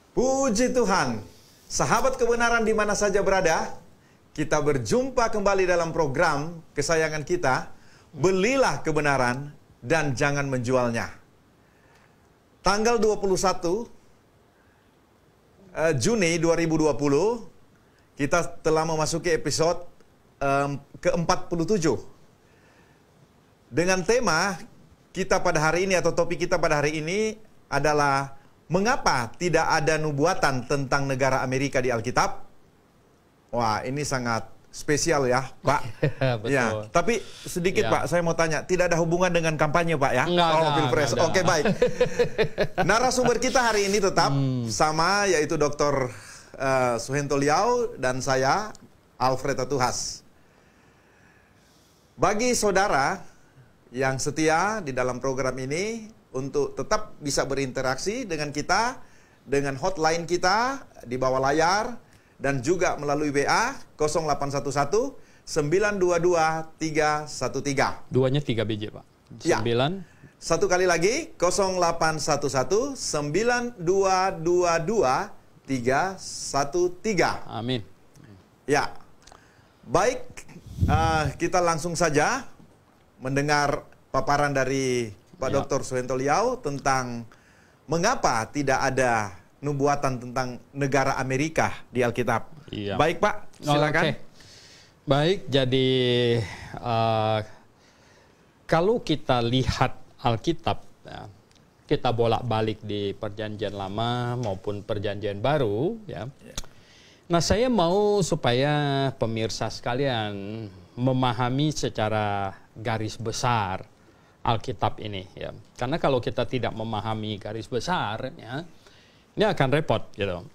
Puji Tuhan, sahabat kebenaran di mana saja berada, kita berjumpa kembali dalam program kesayangan kita, Belilah Kebenaran dan Jangan Menjualnya. Tanggal 21 Juni 2020, kita telah memasuki episode ke-47. Dengan tema kita pada hari ini atau topik kita pada hari ini adalah mengapa tidak ada nubuatan tentang negara Amerika di Alkitab? Wah, ini sangat spesial ya, Pak. Betul. Ya, tapi sedikit Pak, saya mau tanya, tidak ada hubungan dengan kampanye Pak ya? Enggak, Pilpres. Oke, baik. Narasumber kita hari ini tetap sama, yaitu Dr. Suhento Liau dan saya, Alfred Atuhas. Bagi saudara yang setia di dalam program ini, untuk tetap bisa berinteraksi dengan kita, dengan hotline kita di bawah layar, dan juga melalui WA 0811 922 313. Duanya 3 biji, Pak. 9. Ya. Satu kali lagi, 0811 9222 313. Amin. Ya, baik, kita langsung saja mendengar paparan dari Pak Dr. Suhento Liau tentang mengapa tidak ada nubuatan tentang negara Amerika di Alkitab. Iya. Baik Pak, silakan. Oke. Baik, jadi kalau kita lihat Alkitab, ya, kita bolak-balik di Perjanjian Lama maupun Perjanjian Baru, ya. Nah, saya mau supaya pemirsa sekalian memahami secara garis besar Alkitab ini, ya. Karena kalau kita tidak memahami garis besar, ya, ini akan repot, gitu.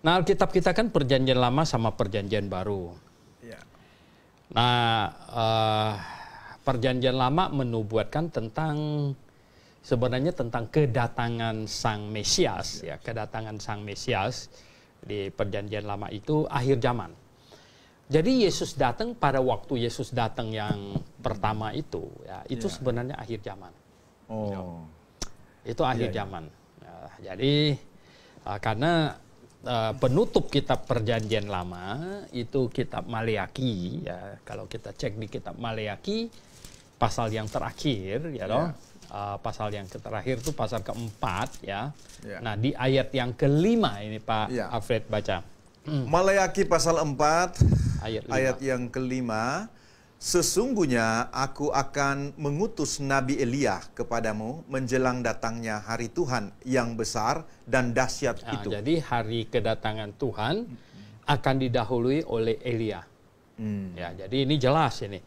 Nah, Alkitab kita kan Perjanjian Lama sama Perjanjian Baru. Ya. Nah, Perjanjian Lama menubuatkan tentang sebenarnya tentang kedatangan Sang Mesias, ya, kedatangan Sang Mesias di Perjanjian Lama itu akhir zaman. Jadi Yesus datang pada waktu Yesus datang yang pertama itu, ya, itu sebenarnya akhir zaman. Oh, itu akhir zaman. Ya, jadi karena penutup kitab Perjanjian Lama itu kitab Maleaki, ya, kalau kita cek di kitab Maleaki pasal yang terakhir, ya, loh. Pasal yang terakhir itu pasal keempat, ya. Nah, di ayat yang kelima ini Pak Alfred baca. Maleaki pasal 4 ayat yang kelima, sesungguhnya aku akan mengutus Nabi Elia kepadamu menjelang datangnya hari Tuhan yang besar dan dahsyat itu. Jadi hari kedatangan Tuhan akan didahului oleh Elia. Ya, jadi ini jelas ini.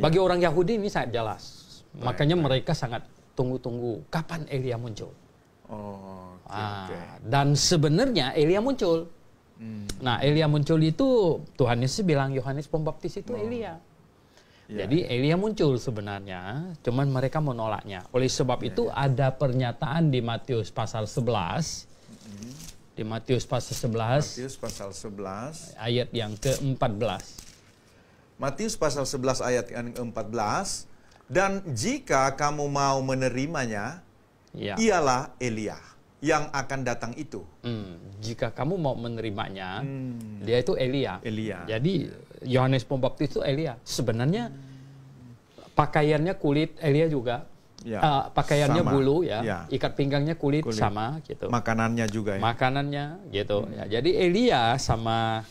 Bagi orang Yahudi ini sangat jelas. Makanya mereka sangat tunggu-tunggu kapan Elia muncul. Dan sebenarnya Elia muncul. Nah, Elia muncul itu Tuhan Yesus bilang Yohanes Pembaptis itu Elia. Jadi Elia muncul sebenarnya, cuman mereka menolaknya. Oleh sebab itu ada pernyataan di Matius pasal 11. Di Matius pasal 11. Matius pasal 11 ayat yang ke-14. Matius pasal 11 ayat yang ke-14. Dan jika kamu mau menerimanya, ialah Elia yang akan datang itu. Jika kamu mau menerimanya, dia itu Elia. Elia. Jadi Yohanes Pembaptis itu Elia. Sebenarnya pakaiannya kulit Elia juga. Pakaiannya sama. Bulu, ya. Ikat pinggangnya kulit sama gitu. Makanannya juga ya. Makanannya gitu. Ya. Jadi Elia sama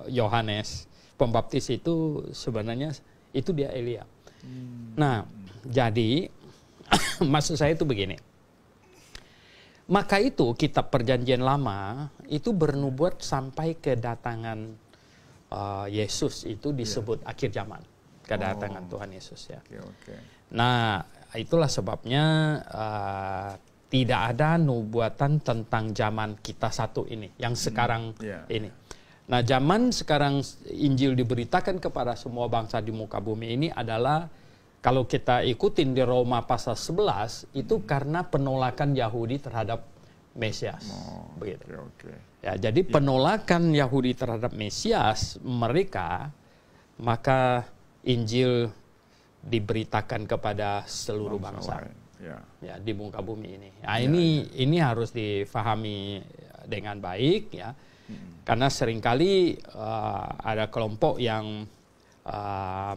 Yohanes Pembaptis itu sebenarnya itu dia Elia. Nah, jadi maksud saya itu begini. Maka itu kitab Perjanjian Lama itu bernubuat sampai kedatangan Yesus itu disebut akhir zaman. Kedatangan Tuhan Yesus, ya. Nah, itulah sebabnya tidak ada nubuatan tentang zaman kita satu ini, yang sekarang ini. Nah, zaman sekarang Injil diberitakan kepada semua bangsa di muka bumi ini adalah, kalau kita ikutin di Roma pasal 11, itu karena penolakan Yahudi terhadap Mesias. Begitu. Ya, jadi penolakan Yahudi terhadap Mesias mereka, maka Injil diberitakan kepada seluruh bangsa. Ya, di muka bumi ini. Nah, ini harus difahami dengan baik ya. Karena seringkali ada kelompok yang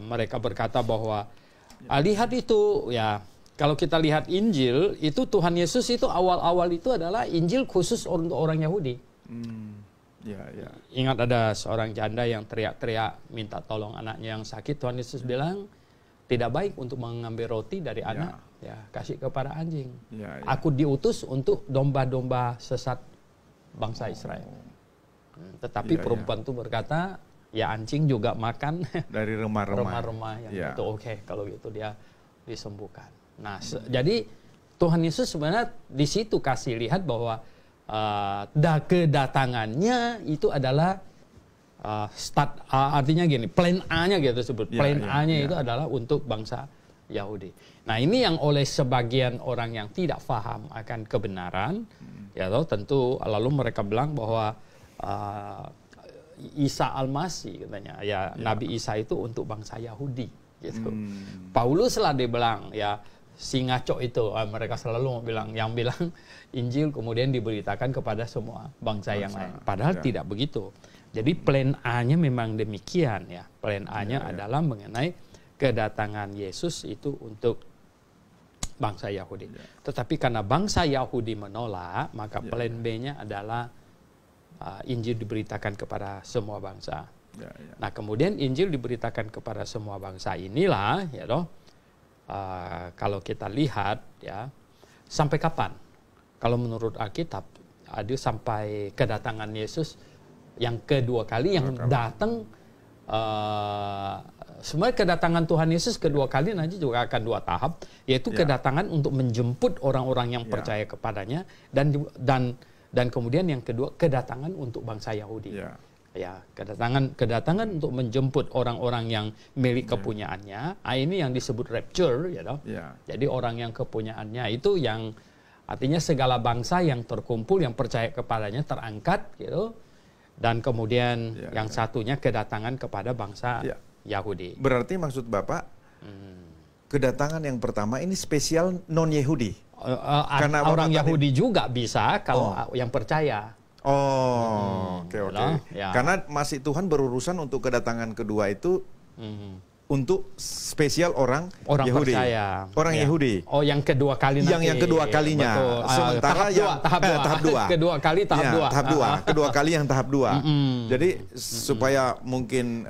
mereka berkata bahwa lihat itu ya, kalau kita lihat Injil itu Tuhan Yesus itu awal-awal itu adalah Injil khusus untuk orang Yahudi. Ingat ada seorang janda yang teriak-teriak minta tolong anaknya yang sakit. Tuhan Yesus bilang tidak baik untuk mengambil roti dari anak, ya kasih kepada anjing. Aku diutus untuk domba-domba sesat bangsa Israel. Tetapi perempuan itu berkata, ya anjing juga makan dari remah-remah yang itu. Oke, kalau gitu dia disembuhkan. Nah, jadi Tuhan Yesus sebenarnya di situ kasih lihat bahwa kedatangannya itu adalah artinya gini, plan A-nya gitu sebut. Plan A-nya itu adalah untuk bangsa Yahudi. Nah, ini yang oleh sebagian orang yang tidak paham akan kebenaran, ya tentu lalu mereka bilang bahwa Isa Al-Masih katanya, ya Nabi Isa itu untuk bangsa Yahudi gitu. Paulus lah dia bilang ya si ngaco itu, mereka selalu bilang Injil kemudian diberitakan kepada semua bangsa yang lain. Padahal tidak begitu. Jadi plan A-nya memang demikian ya. Plan A-nya adalah mengenai kedatangan Yesus itu untuk bangsa Yahudi. Tetapi karena bangsa Yahudi menolak, maka plan B-nya adalah Injil diberitakan kepada semua bangsa. Nah, kemudian Injil diberitakan kepada semua bangsa inilah, ya toh. Kalau kita lihat, ya, sampai kapan? Kalau menurut Alkitab, ada sampai kedatangan Yesus yang kedua kali yang datang. Sebenarnya kedatangan Tuhan Yesus kedua kali nanti juga akan 2 tahap, yaitu kedatangan untuk menjemput orang-orang yang percaya kepadanya dan kemudian yang kedua kedatangan untuk bangsa Yahudi. Ya, kedatangan untuk menjemput orang-orang yang milik kepunyaannya. Ini yang disebut rapture, ya toh. Jadi orang yang kepunyaannya itu yang artinya segala bangsa yang terkumpul yang percaya kepadanya terangkat, gitu. Dan kemudian yang satunya kedatangan kepada bangsa Yahudi. Berarti maksud Bapak kedatangan yang pertama ini spesial non-Yahudi? Karena orang Yahudi juga bisa kalau yang percaya. Oke. Karena masih Tuhan berurusan untuk kedatangan kedua itu untuk spesial orang Yahudi. Percaya. Orang Yahudi. Oh, yang kedua kali nanti. Yang kedua kalinya. Betul. Sementara tahap dua. Kedua kali tahap 2. Tahap 2. Kedua kali yang tahap 2. Jadi supaya mungkin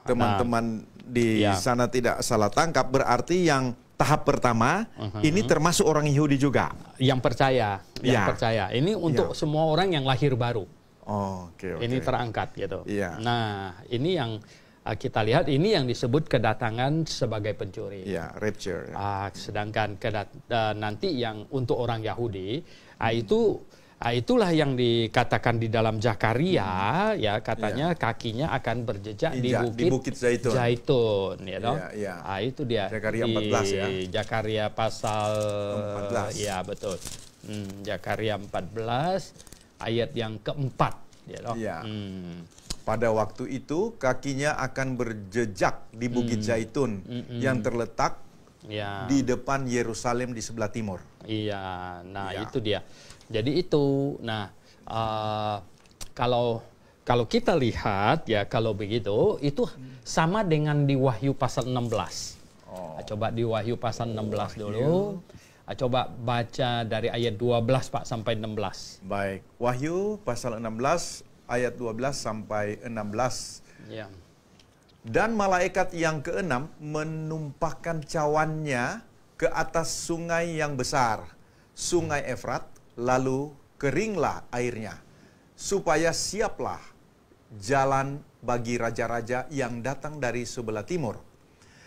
teman-teman di sana tidak salah tangkap, berarti yang tahap pertama ini termasuk orang Yahudi juga. Yang percaya, percaya. Ini untuk semua orang yang lahir baru. Ini terangkat gitu. Nah, ini yang kita lihat, ini yang disebut kedatangan sebagai pencuri. Rapture. Sedangkan nanti yang untuk orang Yahudi, itulah yang dikatakan di dalam Zakaria, ya katanya kakinya akan berjejak di bukit Zaitun, ya toh. Itu dia. Zakaria 14 ya. Zakaria pasal 14. Ya betul. Zakaria 14 ayat yang keempat, ya toh. Pada waktu itu kakinya akan berjejak di Bukit Zaitun yang terletak di depan Yerusalem di sebelah timur. Itu dia. Jadi itu, kalau kita lihat ya, kalau begitu itu sama dengan di Wahyu pasal 16. Coba di Wahyu pasal 16 dulu. Coba baca dari ayat 12 Pak sampai 16. Baik, Wahyu pasal 16 ayat 12 sampai 16. Dan malaikat yang keenam menumpahkan cawannya ke atas sungai yang besar, sungai Efrat, lalu keringlah airnya, supaya siaplah jalan bagi raja-raja yang datang dari sebelah timur.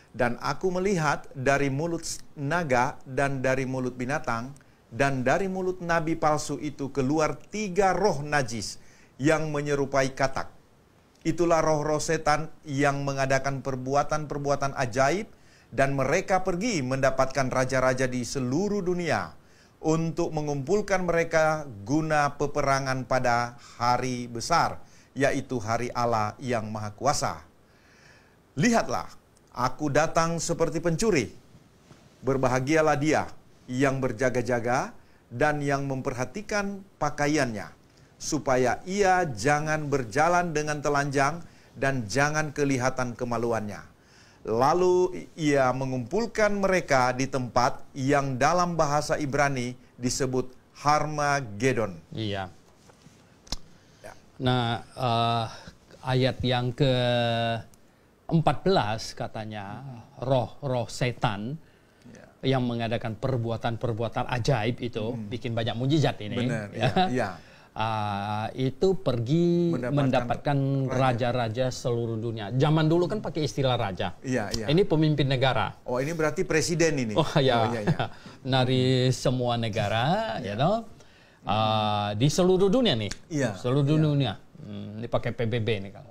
Dan aku melihat dari mulut naga dan dari mulut binatang dan dari mulut nabi palsu itu keluar 3 roh najis yang menyerupai katak. Itulah roh-roh setan yang mengadakan perbuatan-perbuatan ajaib, dan mereka pergi mendapatkan raja-raja di seluruh dunia untuk mengumpulkan mereka guna peperangan pada hari besar, yaitu hari Allah yang Maha Kuasa. Lihatlah, aku datang seperti pencuri. Berbahagialah dia yang berjaga-jaga dan yang memperhatikan pakaiannya, supaya ia jangan berjalan dengan telanjang dan jangan kelihatan kemaluannya. Lalu ia mengumpulkan mereka di tempat yang dalam bahasa Ibrani disebut Harmagedon. Iya. Nah, ayat yang ke-14 katanya, roh-roh setan yang mengadakan perbuatan-perbuatan ajaib itu, bikin banyak mujizat ini. Benar, ya. Itu pergi mendapatkan raja-raja seluruh dunia. Zaman dulu kan pakai istilah raja. Iya. Ini pemimpin negara. Oh, ini berarti presiden ini. Oh ya. Dari semua negara, di seluruh dunia nih. Seluruh dunia. Ini pakai PBB nih kan.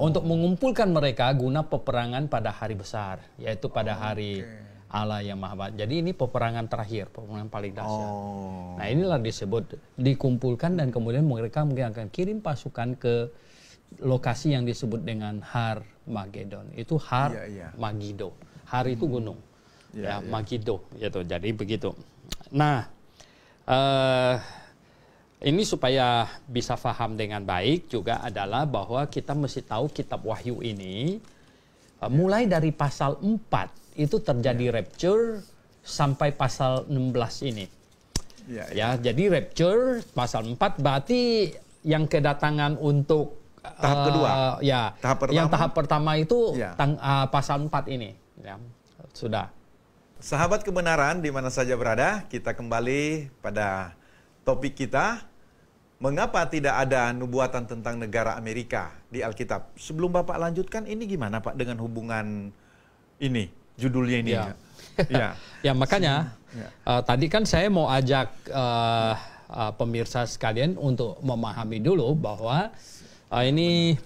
Untuk mengumpulkan mereka guna peperangan pada hari besar, yaitu pada hari Allah yang Maha. Jadi ini peperangan terakhir, peperangan paling dahsyat. Nah, inilah disebut dikumpulkan dan kemudian mereka mungkin akan kirim pasukan ke lokasi yang disebut dengan Harmagedon. Itu Magido. Har itu gunung. Magido gitu. Jadi begitu. Nah, ini supaya bisa paham dengan baik juga adalah bahwa kita mesti tahu kitab Wahyu ini mulai dari pasal 4 itu terjadi rapture sampai pasal 16 ini. Jadi rapture pasal 4 berarti yang kedatangan untuk tahap kedua. Tahap pertama itu pasal 4 ini. Sudah. Sahabat kebenaran di mana saja berada, kita kembali pada topik kita. Mengapa tidak ada nubuatan tentang negara Amerika di Alkitab? Sebelum Bapak lanjutkan, ini gimana Pak dengan hubungan ini, judulnya ini? Ya makanya tadi kan saya mau ajak pemirsa sekalian untuk memahami dulu bahwa ini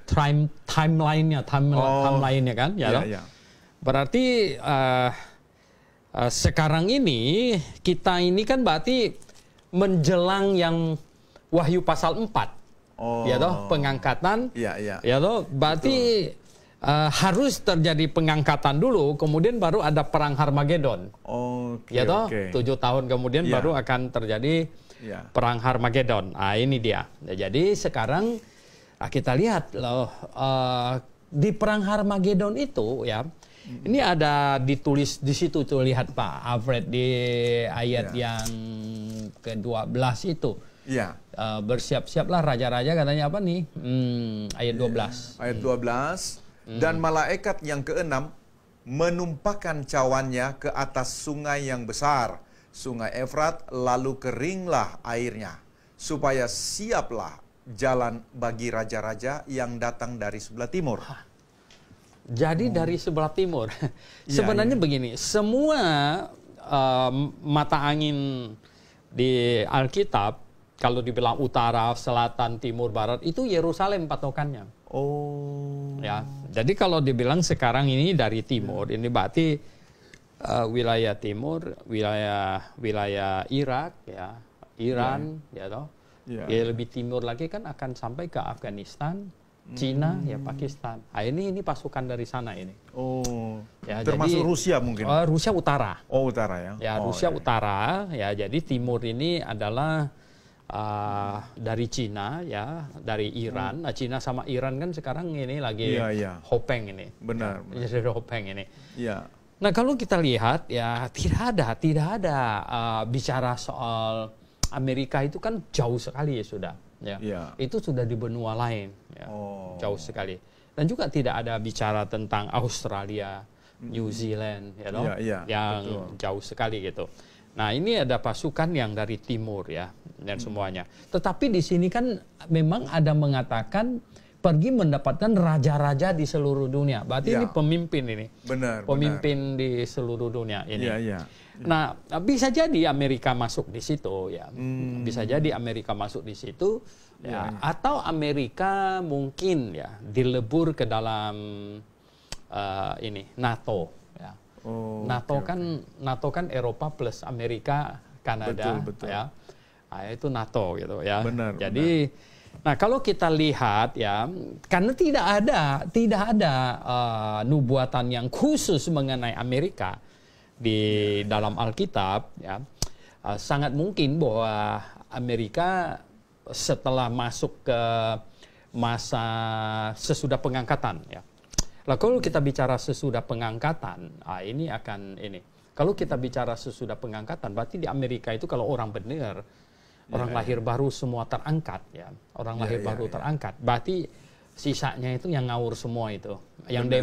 timeline-nya kan, Berarti sekarang ini kita ini kan berarti menjelang yang Wahyu pasal 4, pengangkatan, berarti harus terjadi pengangkatan dulu, kemudian baru ada perang Harmagedon, 7 tahun kemudian baru akan terjadi perang Harmagedon. Ini dia. Jadi sekarang kita lihat loh, di perang Harmagedon itu ini ada ditulis di situ tuh, lihat Pak Alfred di ayat yang ke-12 itu. Bersiap-siaplah raja-raja, katanya apa nih? Ayat 12. Ayat 12. Dan malaikat yang ke-6 menumpahkan cawannya ke atas sungai yang besar, sungai Efrat, lalu keringlah airnya, supaya siaplah jalan bagi raja-raja yang datang dari sebelah timur. Jadi dari sebelah timur. Sebenarnya begini, semua mata angin di Alkitab, kalau dibilang utara, selatan, timur, barat, itu Yerusalem patokannya. Jadi kalau dibilang sekarang ini dari timur, ini berarti wilayah timur, wilayah Irak, Iran, lebih timur lagi kan akan sampai ke Afghanistan, Cina, Pakistan. Ini pasukan dari sana ini. Termasuk jadi, Rusia mungkin? Rusia utara. Utara ya? Rusia utara. Jadi timur ini adalah dari Cina, dari Iran. Nah, Cina sama Iran kan sekarang ini lagi hopeng ini. Benar. Hopeng ini. Nah, kalau kita lihat tidak ada bicara soal Amerika itu kan jauh sekali sudah. Itu sudah di benua lain, jauh sekali. Dan juga tidak ada bicara tentang Australia, New Zealand, yang betul, jauh sekali gitu. Nah, ini ada pasukan yang dari timur dan semuanya. Tetapi di sini kan memang ada mengatakan pergi mendapatkan raja-raja di seluruh dunia. Berarti ini pemimpin ini. Pemimpin di seluruh dunia ini. Nah, bisa jadi Amerika masuk di situ Bisa jadi Amerika masuk di situ atau Amerika mungkin dilebur ke dalam NATO. NATO kan Eropa plus Amerika, Kanada, betul. Itu NATO gitu Benar, jadi nah kalau kita lihat karena tidak ada nubuatan yang khusus mengenai Amerika di dalam Alkitab sangat mungkin bahwa Amerika setelah masuk ke masa sesudah pengangkatan, ya. Lah kalau kita bicara sesudah pengangkatan, ini akan ini. Kalau kita bicara sesudah pengangkatan, berarti di Amerika itu kalau orang benar, orang lahir baru semua terangkat, ya. Orang lahir baru terangkat. Berarti sisanya itu yang ngawur semua itu. Yang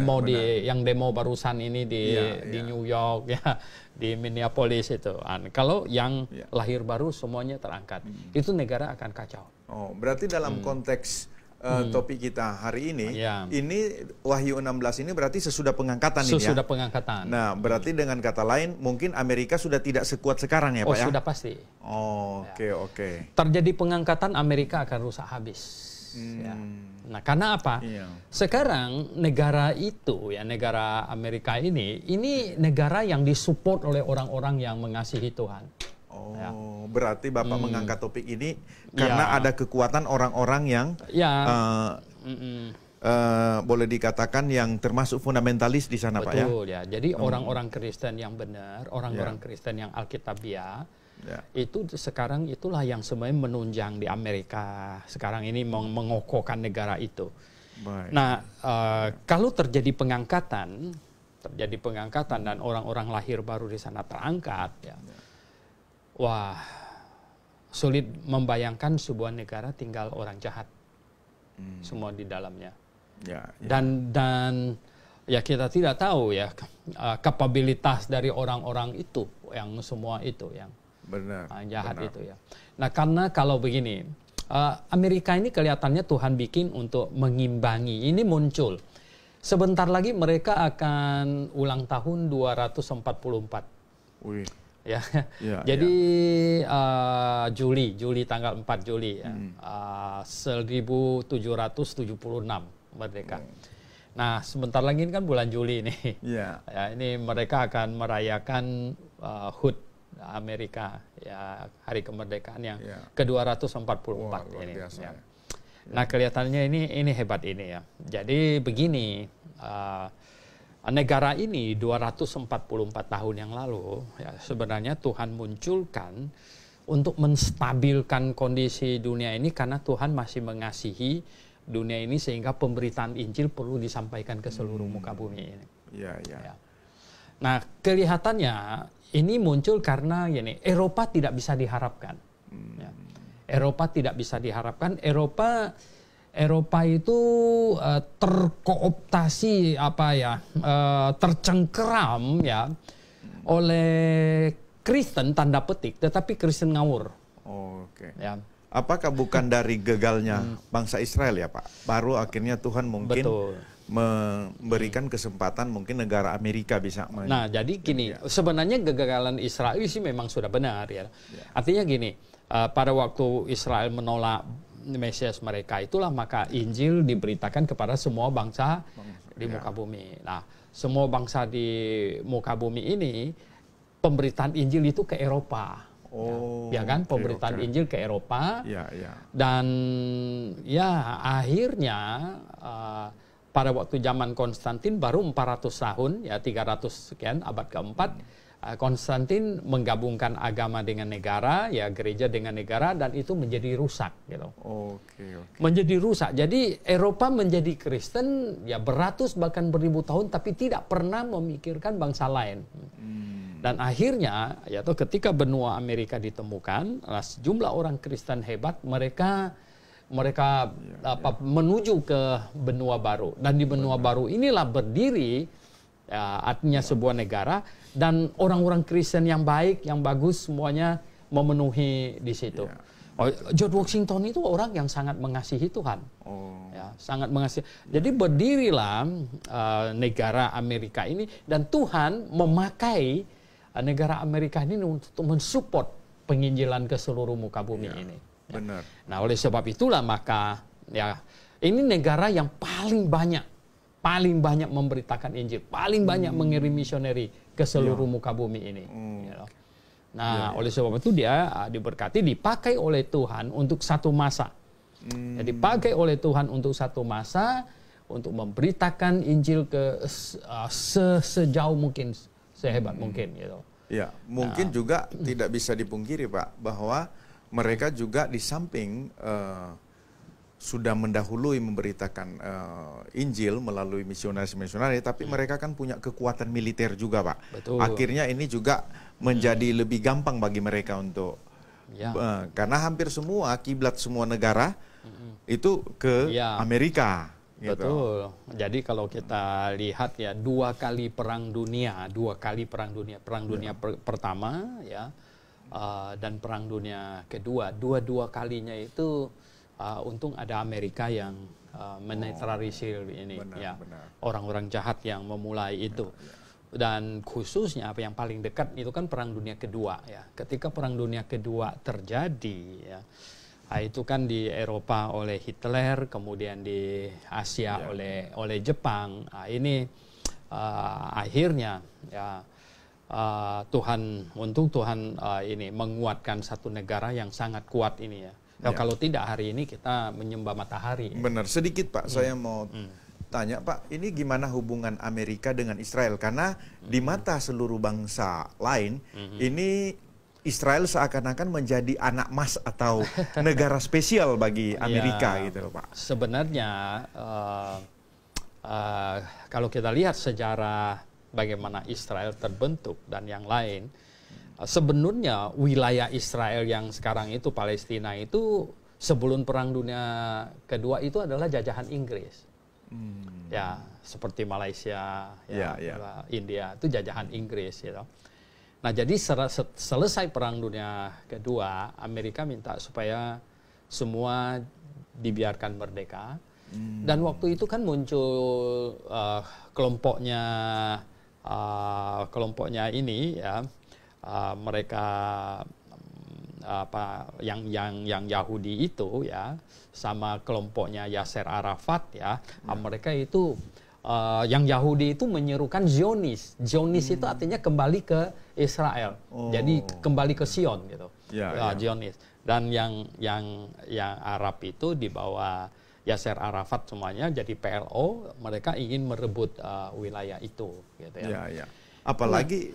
demo barusan ini di New York, ya, di Minneapolis itu. Kalau yang lahir baru semuanya terangkat, itu negara akan kacau. Oh, berarti dalam konteks topik kita hari ini, ini Wahyu 16 ini berarti sesudah pengangkatan ini ya? Sesudah pengangkatan. Nah, berarti dengan kata lain, mungkin Amerika sudah tidak sekuat sekarang ya Pak ya? Oh, sudah pasti. Oh, oke. Terjadi pengangkatan, Amerika akan rusak habis. Ya. Nah, karena apa? Sekarang negara itu, ya, negara Amerika ini negara yang disupport oleh orang-orang yang mengasihi Tuhan. Oh, berarti Bapak mengangkat topik ini karena ada kekuatan orang-orang yang boleh dikatakan yang termasuk fundamentalis di sana, Pak ya? Betul, ya. Jadi orang-orang Kristen yang benar, orang-orang Kristen yang Alkitabiah, itu sekarang itulah yang sebenarnya menunjang di Amerika. Sekarang ini mengokohkan negara itu. Baik. Nah, kalau terjadi pengangkatan dan orang-orang lahir baru di sana terangkat, ya. Wah, sulit membayangkan sebuah negara tinggal orang jahat semua di dalamnya. Dan ya kita tidak tahu ya kapabilitas dari orang-orang itu, yang semua itu yang jahat itu ya. Nah, karena kalau begini, Amerika ini kelihatannya Tuhan bikin untuk mengimbangi. Ini muncul. Sebentar lagi mereka akan ulang tahun 244. Wih. Ya. Jadi Juli tanggal 4 Juli ya. 1776 merdeka. Nah, sebentar lagi kan bulan Juli nih. Ya, ini mereka akan merayakan HUT Amerika, ya, hari kemerdekaan yang ke-244 ini. Ya. Nah, kelihatannya ini hebat ini ya. Jadi begini, negara ini 244 tahun yang lalu, ya, sebenarnya Tuhan munculkan untuk menstabilkan kondisi dunia ini karena Tuhan masih mengasihi dunia ini sehingga pemberitaan Injil perlu disampaikan ke seluruh muka bumi ini. Ya. Nah, kelihatannya ini muncul karena gini, Eropa tidak bisa diharapkan. Ya. Eropa tidak bisa diharapkan. Eropa itu terkooptasi tercengkeram ya oleh Kristen tanda petik, tetapi Kristen ngawur. Ya. Apakah bukan dari gagalnya bangsa Israel ya Pak? Baru akhirnya Tuhan mungkin memberikan kesempatan mungkin negara Amerika bisa. Nah, jadi gini, sebenarnya kegagalan Israel sih memang sudah benar ya. Artinya gini, pada waktu Israel menolak Mesias mereka, itulah maka Injil diberitakan kepada semua bangsa di muka bumi. Nah, semua bangsa di muka bumi ini pemberitaan Injil itu ke Eropa. Ya kan, pemberitaan Injil ke Eropa. Dan ya akhirnya pada waktu zaman Konstantin baru 400 tahun, ya 300 sekian abad keempat, Konstantin menggabungkan agama dengan negara, ya gereja dengan negara, dan itu menjadi rusak gitu. Menjadi rusak. Jadi Eropa menjadi Kristen ya beratus bahkan beribu tahun, tapi tidak pernah memikirkan bangsa lain. Dan akhirnya yaitu ketika benua Amerika ditemukan, sejumlah orang Kristen hebat mereka menuju ke benua baru, dan di benua baru inilah berdiri artinya sebuah negara, dan orang-orang Kristen yang baik, yang bagus semuanya memenuhi di situ. George Washington itu orang yang sangat mengasihi Tuhan, ya, sangat mengasihi. Jadi berdirilah negara Amerika ini, dan Tuhan memakai negara Amerika ini untuk mensupport penginjilan ke seluruh muka bumi ini. Benar. Nah, oleh sebab itulah maka ya ini negara yang paling banyak memberitakan Injil, paling banyak mengirim misioneri ke seluruh muka bumi ini. Nah, oleh sebab itu dia diberkati, dipakai oleh Tuhan untuk satu masa. Jadi dipakai oleh Tuhan untuk satu masa untuk memberitakan Injil ke sejauh mungkin, sehebat mungkin gitu. Ya, mungkin juga tidak bisa dipungkiri Pak, bahwa mereka juga di samping sudah mendahului memberitakan Injil melalui misionaris-misionaris, tapi mereka kan punya kekuatan militer juga Pak. Betul. Akhirnya ini juga menjadi lebih gampang bagi mereka untuk, karena hampir semua kiblat semua negara itu ke Amerika. Gitu. Betul. Jadi kalau kita lihat ya, dua kali perang dunia, perang dunia pertama ya, dan perang dunia kedua, dua kalinya itu untung ada Amerika yang menetralisir ini, orang-orang jahat yang memulai itu. Dan khususnya apa yang paling dekat itu kan perang dunia kedua ya. Ketika perang dunia kedua terjadi ya, itu kan di Eropa oleh Hitler, kemudian di Asia oleh Jepang. Ini akhirnya ya untung Tuhan ini menguatkan satu negara yang sangat kuat ini ya. Kalau tidak hari ini kita menyembah matahari. Benar, sedikit Pak, saya mau tanya Pak, ini gimana hubungan Amerika dengan Israel? Karena di mata seluruh bangsa lain, ini Israel seakan-akan menjadi anak emas atau negara spesial bagi Amerika gitu Pak. Sebenarnya kalau kita lihat sejarah bagaimana Israel terbentuk dan yang lain, sebenarnya wilayah Israel yang sekarang itu Palestina itu sebelum Perang Dunia Kedua itu adalah jajahan Inggris. Ya, seperti Malaysia, India itu jajahan Inggris gitu. Nah, jadi selesai Perang Dunia Kedua, Amerika minta supaya semua dibiarkan merdeka. Dan waktu itu kan muncul kelompoknya ini ya, mereka yang Yahudi itu ya, sama kelompoknya Yasser Arafat ya, mereka itu yang Yahudi itu menyerukan Zionis. Zionis itu artinya kembali ke Israel. Jadi kembali ke Sion gitu. Zionis. Dan yang Arab itu di bawah Yasser Arafat semuanya jadi PLO, mereka ingin merebut wilayah itu gitu ya. Apalagi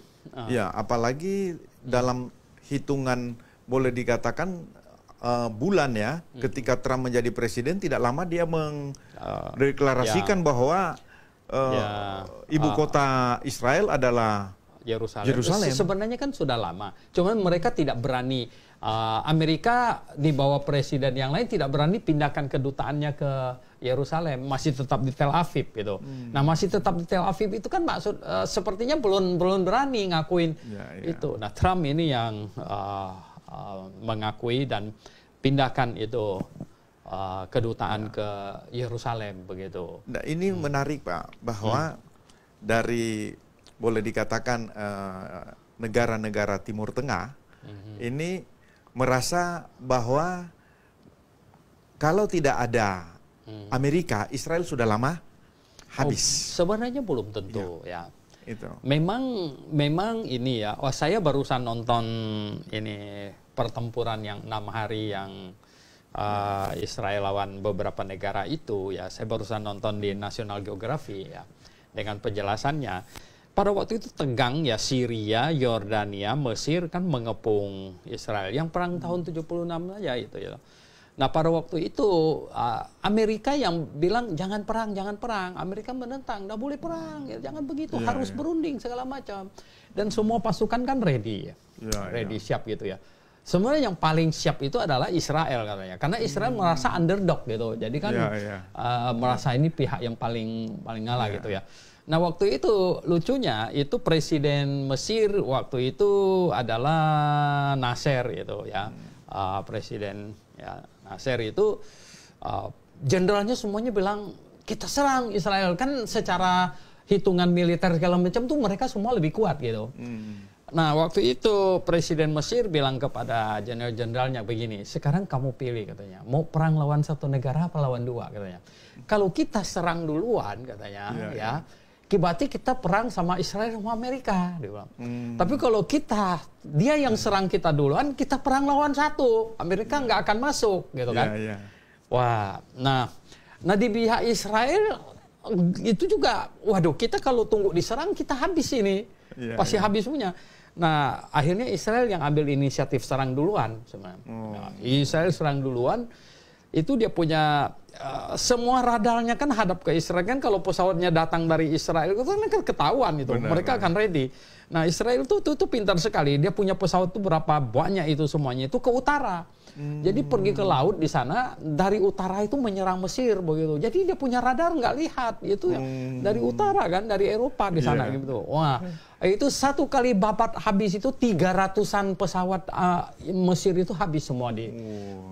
apalagi dalam hitungan boleh dikatakan bulan ya, ketika Trump menjadi presiden tidak lama dia mendeklarasikan bahwa ibu kota Israel adalah Yerusalem. Sebenarnya kan sudah lama. Cuman mereka tidak berani, Amerika di bawah presiden yang lain tidak berani pindahkan kedutaannya ke Yerusalem, masih tetap di Tel Aviv gitu. Nah, masih tetap di Tel Aviv itu kan maksud sepertinya belum berani ngakuin itu. Nah, Trump ini yang mengakui dan pindahkan itu kedutaan ke Yerusalem begitu. Nah, ini menarik Pak, bahwa dari boleh dikatakan negara-negara Timur Tengah ini merasa bahwa kalau tidak ada Amerika, Israel sudah lama habis. Sebenarnya belum tentu ya. Itu. Memang ini ya. Saya barusan nonton ini pertempuran yang 6 hari yang Israel lawan beberapa negara itu ya. Saya barusan nonton di National Geography ya, dengan penjelasannya. Pada waktu itu tegang ya, Syria, Yordania, Mesir kan mengepung Israel. Yang perang tahun 76 aja itu ya. Nah, pada waktu itu Amerika yang bilang jangan perang. Amerika menentang, nggak boleh perang, ya, jangan begitu, harus berunding segala macam. Dan semua pasukan kan ready, siap gitu ya. Sebenarnya yang paling siap itu adalah Israel katanya, karena Israel merasa underdog gitu. Jadi kan merasa ini pihak yang paling ngalah gitu ya. Nah, waktu itu lucunya itu Presiden Mesir waktu itu adalah Nasser gitu ya. Presiden ya Nasser itu jenderalnya semuanya bilang kita serang Israel, kan secara hitungan militer segala macam tuh mereka semua lebih kuat gitu. Nah, waktu itu Presiden Mesir bilang kepada jenderal-jenderalnya begini, sekarang kamu pilih katanya, mau perang lawan satu negara apa lawan dua katanya. Kalau kita serang duluan katanya berarti kita perang sama Israel sama Amerika, dia bilang. Tapi kalau dia yang serang kita duluan, kita perang lawan satu, Amerika nggak akan masuk, gitu kan? Wah, nah di pihak Israel itu juga, waduh, kita kalau tunggu diserang kita habis ini, pasti habis punya. Nah, akhirnya Israel yang ambil inisiatif serang duluan sebenarnya. Nah, Israel serang duluan, itu dia punya semua radarnya kan hadap ke Israel kan. Kalau pesawatnya datang dari Israel itu kan ketahuan itu. Mereka akan ready. Nah, Israel tuh pintar sekali. Dia punya pesawat tuh berapa banyak itu semuanya itu ke utara. Jadi pergi ke laut di sana, dari utara itu menyerang Mesir begitu. Jadi dia punya radar nggak lihat itu dari utara kan, dari Eropa di sana gitu. Wah, itu satu kali babat habis itu 300-an pesawat Mesir itu habis semua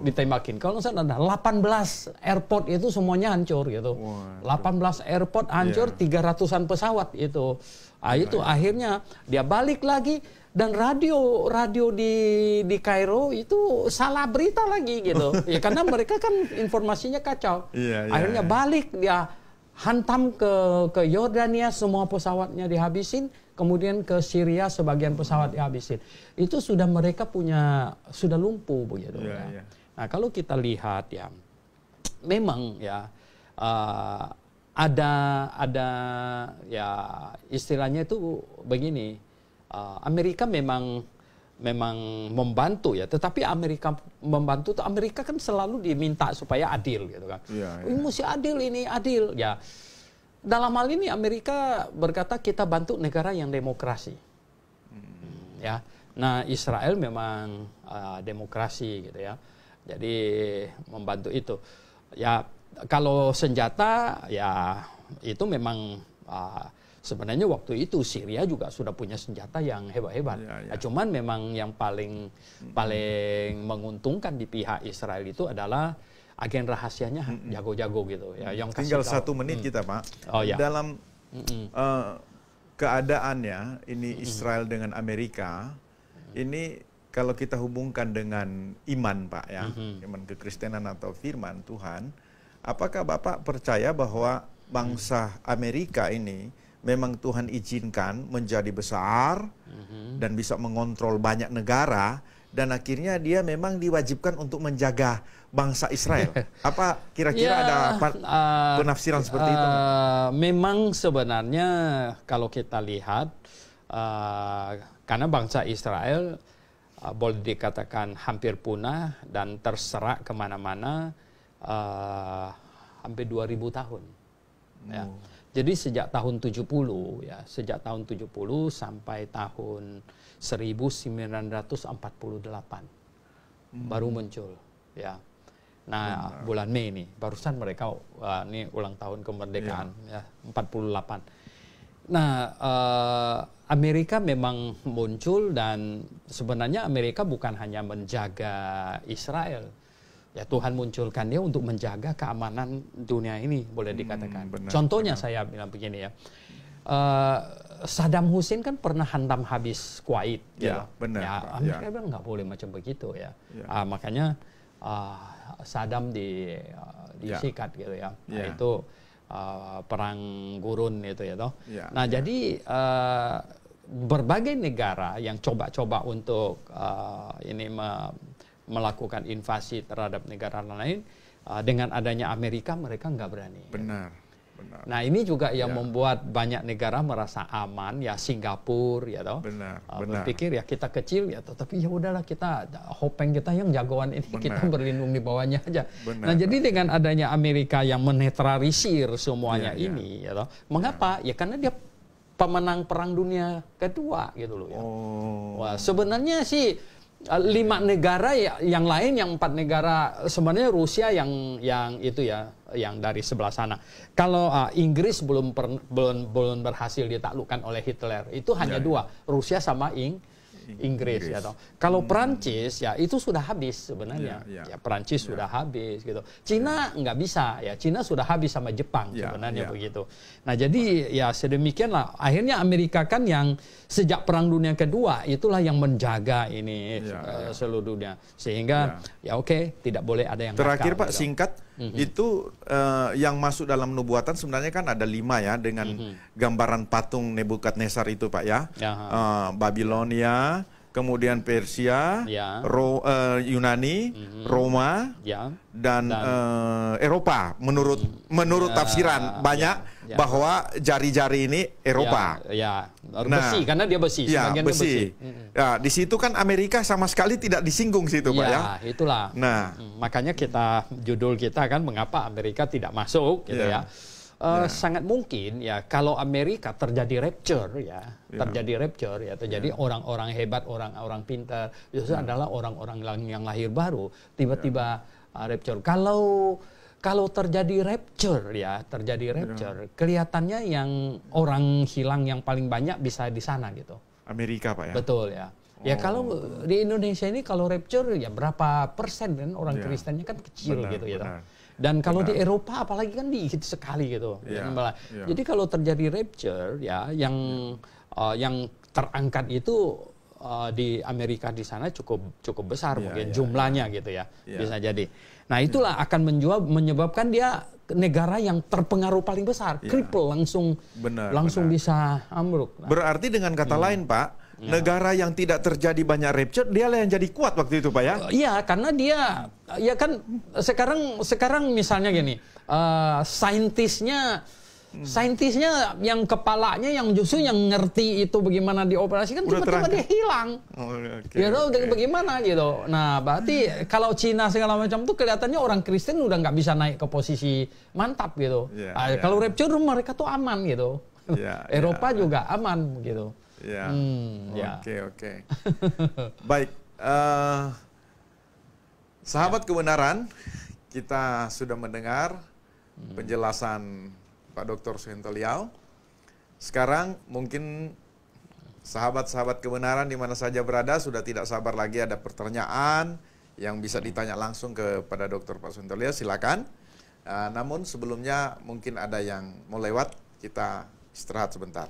ditembakin. Kalau saya ada 18 airport itu semuanya hancur gitu. 18 airport hancur, 300-an pesawat itu. Itu akhirnya dia balik lagi. Dan radio di Kairo itu salah berita lagi gitu. Ya karena mereka kan informasinya kacau. Akhirnya balik dia hantam ke Yordania, semua pesawatnya dihabisin, kemudian ke Syria sebagian pesawat dihabisin. Itu sudah mereka sudah lumpuh begitu ya. Nah, kalau kita lihat ya memang ya ada ya istilahnya itu begini. Amerika memang membantu ya, tetapi Amerika membantu, Amerika kan selalu diminta supaya adil gitu kan. Ini mesti adil, ini adil ya. Dalam hal ini Amerika berkata kita bantu negara yang demokrasi. Ya. Nah, Israel memang demokrasi gitu ya. Jadi membantu itu. Ya kalau senjata ya itu memang sebenarnya waktu itu Syria juga sudah punya senjata yang hebat-hebat. Cuman memang yang paling menguntungkan di pihak Israel itu adalah agen rahasianya jago-jago gitu ya. Yang tinggal 1 menit kita Pak. Dalam keadaannya ini Israel dengan Amerika, ini kalau kita hubungkan dengan iman Pak ya, iman kekristenan atau firman Tuhan, apakah Bapak percaya bahwa bangsa Amerika ini memang Tuhan izinkan menjadi besar dan bisa mengontrol banyak negara, dan akhirnya dia memang diwajibkan untuk menjaga bangsa Israel? Apa kira-kira ada penafsiran seperti itu? Memang sebenarnya kalau kita lihat, karena bangsa Israel boleh dikatakan hampir punah dan terserak kemana-mana hampir 2000 tahun. Ya. Jadi sejak tahun 70 ya, sejak tahun 70 sampai tahun 1948 baru muncul ya. Nah, bulan Mei ini barusan mereka ini ulang tahun kemerdekaan ya, 48. Nah, Amerika memang muncul, dan sebenarnya Amerika bukan hanya menjaga Israel. Ya, Tuhan munculkan dia untuk menjaga keamanan dunia ini, boleh dikatakan. Contohnya saya bilang begini ya, Saddam Hussein kan pernah hantam habis Kuwait. Ya, benar. Ya, Amerika bilang nggak boleh macam begitu ya. Makanya Saddam disikat gitu ya. Nah, itu perang gurun itu ya toh. Nah, jadi berbagai negara yang coba-coba untuk ini melakukan invasi terhadap negara lain, dengan adanya Amerika mereka nggak berani. Benar. Nah, ini juga yang membuat banyak negara merasa aman ya, Singapura ya toh. Berpikir ya kita kecil ya, tetapi ya udahlah, kita hopeng kita yang jagoan ini kita berlindung di bawahnya aja. Nah, jadi dengan adanya Amerika yang menetralisir semuanya ini ya toh. Mengapa? Ya karena dia pemenang perang dunia kedua gitu loh ya. Wah, sebenarnya sih 5 negara yang lain, yang 4 negara sebenarnya Rusia yang itu ya, yang dari sebelah sana. Kalau Inggris belum berhasil ditaklukkan oleh Hitler, itu hanya 2, Rusia sama Inggris ya toh. Kalau Perancis ya itu sudah habis sebenarnya. Ya Perancis sudah habis gitu. Cina nggak bisa ya, Cina sudah habis sama Jepang sebenarnya begitu. Nah, jadi ya sedemikianlah akhirnya Amerika kan yang sejak Perang Dunia Kedua itulah yang menjaga ini seluruh dunia, sehingga ya oke, tidak boleh ada yang terakhir nakal, Pak gitu. Singkat itu yang masuk dalam nubuatan sebenarnya kan ada 5 ya, dengan gambaran patung Nebukadnezar itu Pak ya. Babilonia, kemudian Persia, ya. Yunani, Roma, ya. dan Eropa. Menurut tafsiran banyak bahwa jari-jari ini Eropa. Ya, besi karena dia besi. Ya, besi. Ya, di situ kan Amerika sama sekali tidak disinggung situ, Pak ya. Itulah. Nah, makanya judul kita kan mengapa Amerika tidak masuk, gitu ya. Sangat mungkin ya kalau Amerika terjadi rapture terjadi orang-orang hebat, orang-orang pintar, justru adalah orang-orang yang lahir baru tiba-tiba rapture. Kalau terjadi rapture kelihatannya yang orang hilang yang paling banyak bisa di sana gitu. Amerika, Pak ya. Betul ya. Ya kalau di Indonesia ini kalau rapture ya berapa persen kan orang Kristennya kan kecil gitu ya. Dan kalau di Eropa apalagi kan dikit sekali gitu. Jadi kalau terjadi rapture ya yang terangkat itu di Amerika di sana cukup besar mungkin jumlahnya gitu ya. Bisa jadi. Nah, itulah akan menyebabkan dia negara yang terpengaruh paling besar, cripple langsung bisa ambruk. Nah, berarti dengan kata lain, Pak, negara yang tidak terjadi banyak rapture, dialah yang jadi kuat waktu itu, Pak ya? Iya, karena dia, ya kan sekarang misalnya gini, saintisnya yang kepalanya yang justru yang ngerti itu bagaimana dioperasikan tiba-tiba dia hilang. Bagaimana gitu. Nah, berarti kalau Cina segala macam tuh kelihatannya orang Kristen udah nggak bisa naik ke posisi mantap gitu. Kalau rapture mereka tuh aman gitu. Eropa juga aman gitu. Oke. Baik, sahabat kebenaran, kita sudah mendengar penjelasan Pak Dr. Suhento Liau. Sekarang mungkin sahabat-sahabat kebenaran di mana saja berada sudah tidak sabar lagi ada pertanyaan yang bisa ditanya langsung kepada Dr. Pak Suhento Liau, silakan. Namun sebelumnya mungkin ada yang mau lewat, kita istirahat sebentar.